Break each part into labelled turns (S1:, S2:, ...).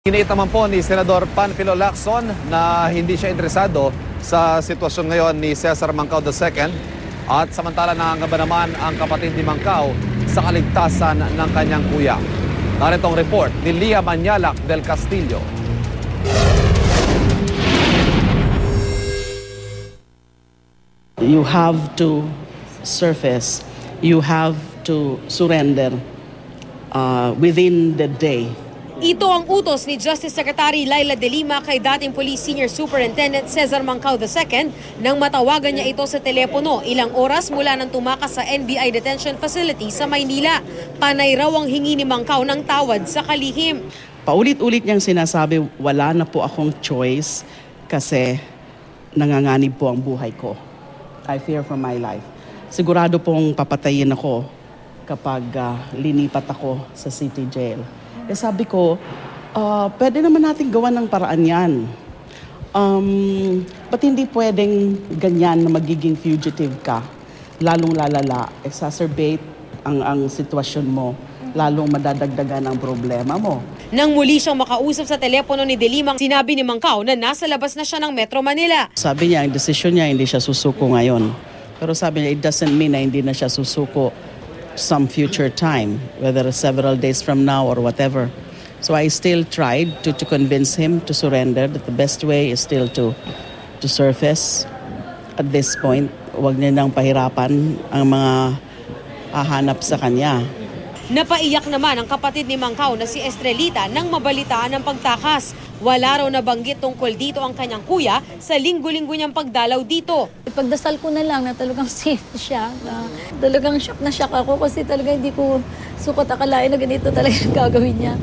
S1: Iniit naman po ni Senador Panfilo Lacson na hindi siya interesado sa sitwasyon ngayon ni Cesar Mancao II at samantala nangangamba naman ang kapatid ni Mancao sa kaligtasan ng kanyang kuya. Narito ang report ni Lia Manyalak del Castillo.
S2: You have to surface, you have to surrender within the day.
S3: Ito ang utos ni Justice Secretary Laila De Lima kay dating Police Senior Superintendent Cesar Mancao II nang matawagan niya ito sa telepono ilang oras mula nang tumakas sa NBI Detention Facility sa Maynila. Panay raw ang hingi ni Mancao ng tawad sa kalihim.
S2: Paulit-ulit niyang sinasabi, wala na po akong choice kasi nanganganib po ang buhay ko. I fear for my life. Sigurado pong papatayin ako kapag linipat ako sa city jail. Eh sabi ko, pwede naman natin gawa ng paraan yan. Ba't hindi pwedeng ganyan na magiging fugitive ka? Lalong lalala, exacerbate ang sitwasyon mo, lalong madadagdagan ang problema mo.
S3: Nang muli siyang makausap sa telepono ni De Lima, sinabi ni Mancao na nasa labas na siya ng Metro Manila.
S2: Sabi niya, ang desisyon niya, hindi siya susuko ngayon. Pero sabi niya, it doesn't mean na hindi na siya susuko some future time, whether several days from now or whatever. So I still tried to convince him to surrender, that the best way is still to surface at this point. Huwag niya nang pahirapan ang mga hahanap sa kanya.
S3: Napaiyak naman ang kapatid ni Mancao na si Estrelita nang mabalitaan ang pagtakas. Wala raw nabanggit tungkol dito ang kanyang kuya sa linggo-linggo niyang pagdalaw dito.
S4: Ipagdasal ko na lang na talagang safe siya. Na talagang shock na shock ako kasi talaga hindi ko sukat akalain na ganito talaga gagawin niya.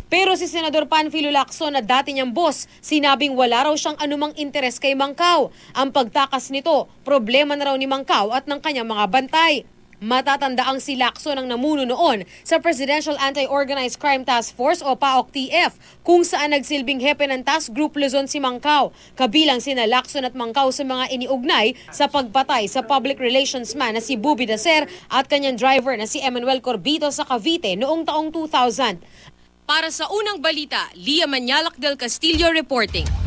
S3: Pero si Senador Panfilo Lacson na dati niyang boss, sinabing wala raw siyang anumang interes kay Mancao. Ang pagtakas nito, problema na raw ni Mancao at ng kanyang mga bantay. Matatandaang si Lacson ang namuno noon sa Presidential Anti-Organized Crime Task Force o PAOK-TF kung saan nagsilbing hepe ng Task Group Luzon si Mancao. Kabilang sina Lacson at Mancao sa mga iniugnay sa pagpatay sa public relations man na si Bubi Dacer at kanyang driver na si Emmanuel Corbito sa Cavite noong taong 2000. Para sa unang balita, Lia Manyalak del Castillo reporting.